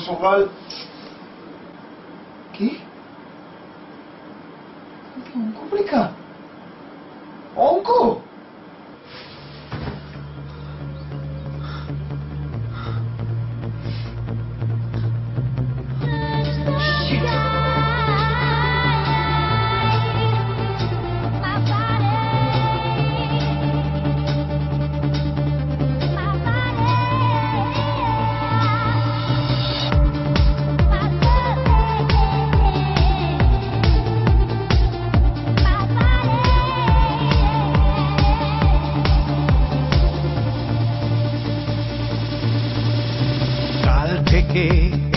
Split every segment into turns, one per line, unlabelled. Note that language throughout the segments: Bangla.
সকাল কি অঙ্ক পরীক্ষা অঙ্ক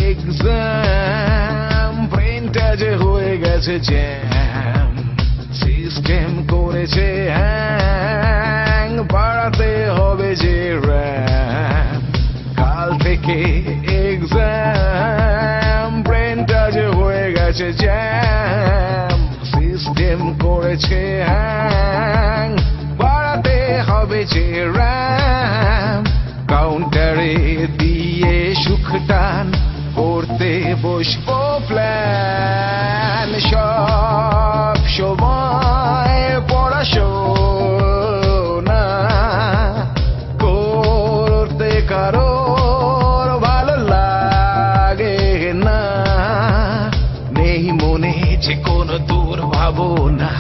এক্সাম ব্রেনটা যে হয়ে গেছে জ্যাম সিস্টেম করেছে হ্যাং বাড়াতে হবে যে র্যাম কাল থেকে এক্সাম ব্রেনটা যে হয়ে গেছে জ্যাম সিস্টেম করেছে হ্যাং বাড়াতে হবে যে র্যাম কাউন্টারে দিয়ে সুখ টান করতে বসবো প্ল্যান সব সময় পড়াশোনা করতে কারোর ভালো লাগে না নেই মনে যে কোনো দূর ভাবনা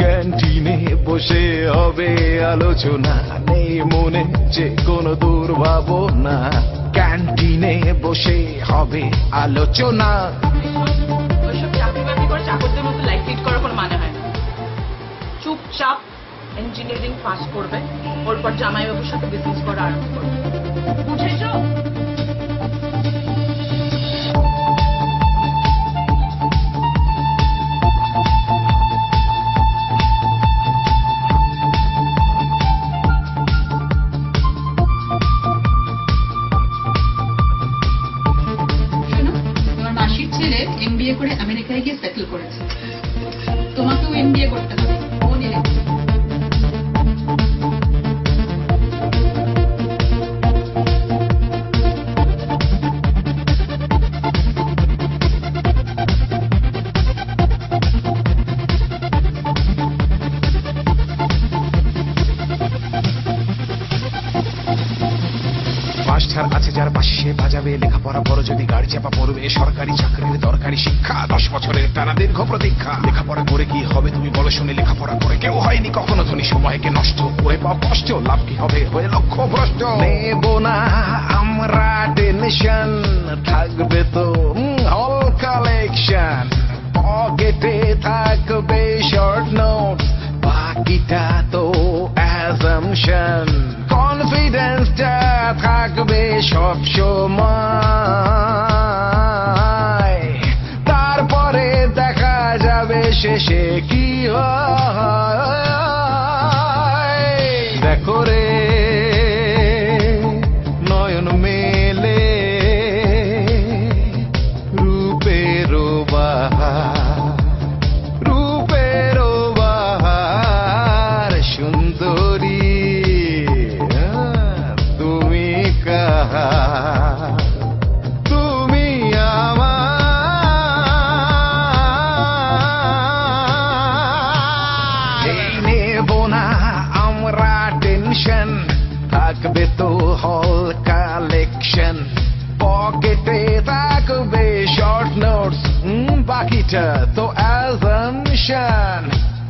ক্যান্টিনে বসে হবে আলোচনা নেই মনে যে কোনো দূর ভাবনা ক্যান্টিনে বসে হবে আলোচনা
ওইসব চাকরি বাকরি করে চাকরদের মতো লাইফ লিড করার কোনো মানে হয় না চুপচাপ ইঞ্জিনিয়ারিং পাস করবে ওরপর জামাইবাবুর সাথে বিজনেস করা আরম্ভ করবে বুঝেছো
এমবিএ করে আমেরিকায় গিয়ে সেটেল করেছে তোমাকেও এমবিএ করতে হবে ও নিয়ে
মাস্টার আছে যার পাশে সে বাজাবে লেখাপড়া বড় যদি গাড়ি চাপা পড়বে সরকারি চাকরির দরকারি শিক্ষা 10 বছরের টানা দীর্ঘ প্রতীক্ষা লেখাপড়া করে কি হবে তুমি বলো শুনে লেখাপড়া করে কেউ হয়নি কখনো ধনী সময়কে নষ্ট করে পাও কষ্ট লাভ কি হবে হয়ে লক্ষ্য ভ্রষ্ট নেব না আমরা টেনশন থাকবে তো হল কালেকশন পকেটে থাকবে শর্ট নোট বাকিটা তো অ্যাজাম্পশন কনফিডেন্সটা থাকবে সব সময় তারপরে দেখা যাবে শেষে কি হয় দেখো রে নয়ন মেলে রূপের বাহার সুন্দরী তুমি আমার নেব না আমরা টেনশন থাকবে তো হল কালেকশন পকেটে থাকবে শর্ট নোটস বাকিটা তো অ্যাজাম্পশন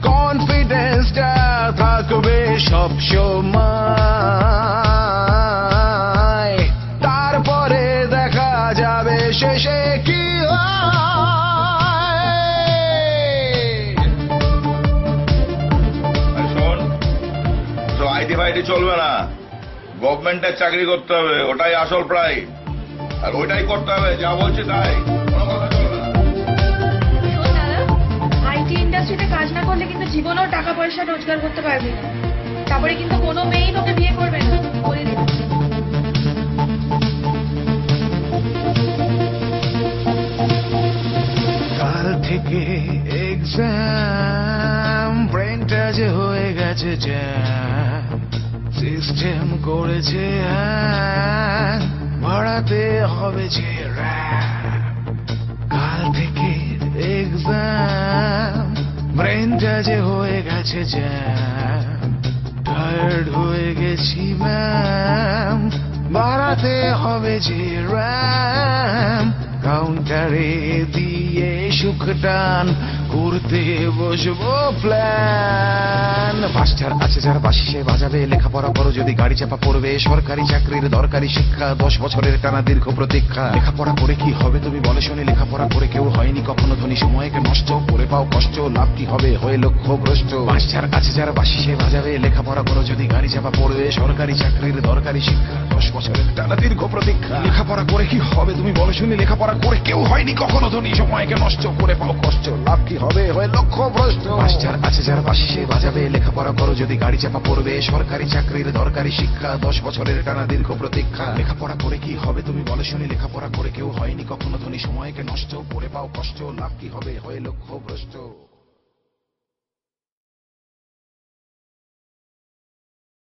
কনফিডেন্সটা থাকবে সব সময় তারপরে দেখা যাবে শেষে কি
আইটি ফাইটি চলবে না গভর্নমেন্টের চাকরি করতে হবে ওটাই আসল প্রাইড আর ওইটাই করতে হবে যা বলছে তাই কোনো কথা চলবে না
আইটি ইন্ডাস্ট্রিতে কাজ না করলে কিন্তু জীবনেও টাকা পয়সা রোজগার করতে পারবি না তারপরে কিন্তু কোনো মেয়েই তোকে বিয়ে করবে না বলে দিন
কাল থেকে এক্সাম ব্রেনটা যে হয়ে গেছে জ্যাম সিস্টেম করেছে বাড়াতে হবে যে র্যাম, কাল থেকে এক্সাম, ব্রেনটা যে হয়ে গেছে জ্যাম, টায়ার্ড হয়ে গেছি ম্যাম, বাড়াতে হবে যে র্যাম, কাউন্টারে দিয়ে সুখ টান করতে বসবো প্ল্যান। মাস্টার আছে যার বাসি সে বাজাবে, লেখাপড়া করো যদি গাড়ি চাপা পড়বে, সরকারি চাকরির দরকারি শিক্ষা, 10 বছরের টানা দীর্ঘ প্রতীক্ষা। লেখাপড়া করে কি হবে তুমি বলে শুনি, লেখাপড়া করে কেউ হয়নি কখনো ধনী, সময়কে নষ্ট করে পাও কষ্ট, লাভ কি হবে হয়ে লক্ষ্য ভ্রষ্ট। মাস্টার আছে যার বাসি সে বাজাবে, লেখাপড়া করো যদি গাড়ি চাপা পড়বে, সরকারি চাকরির দরকারি শিক্ষা, 10 বছরের টানা দীর্ঘ প্রতীক্ষা। লেখাপড়া করে কি হবে তুমি বলে শুনি, লেখাপড়া করে কেউ হয়নি কখনো ধনী, সময়কে নষ্ট করে পাও কষ্ট, লাভ কি হবে হয়ে লক্ষ্য ভ্রষ্ট। মাস্টার আছে যার বাসি সে বাজাবে, লেখাপড়া করো যদি গাড়ি চাপা পড়বে, সরকারি চাকরির দরকারি শিক্ষা, 10 বছরের টানা দীর্ঘ প্রতীক্ষা। লেখাপড়া করে কি হবে তুমি বলে শুনি, লেখাপড়া করে কেউ হয়নি কখনো ধনী, সময়কে নষ্ট করে পাও কষ্ট, লাভ কি হবে হয়ে লক্ষ্য ভ্রষ্ট।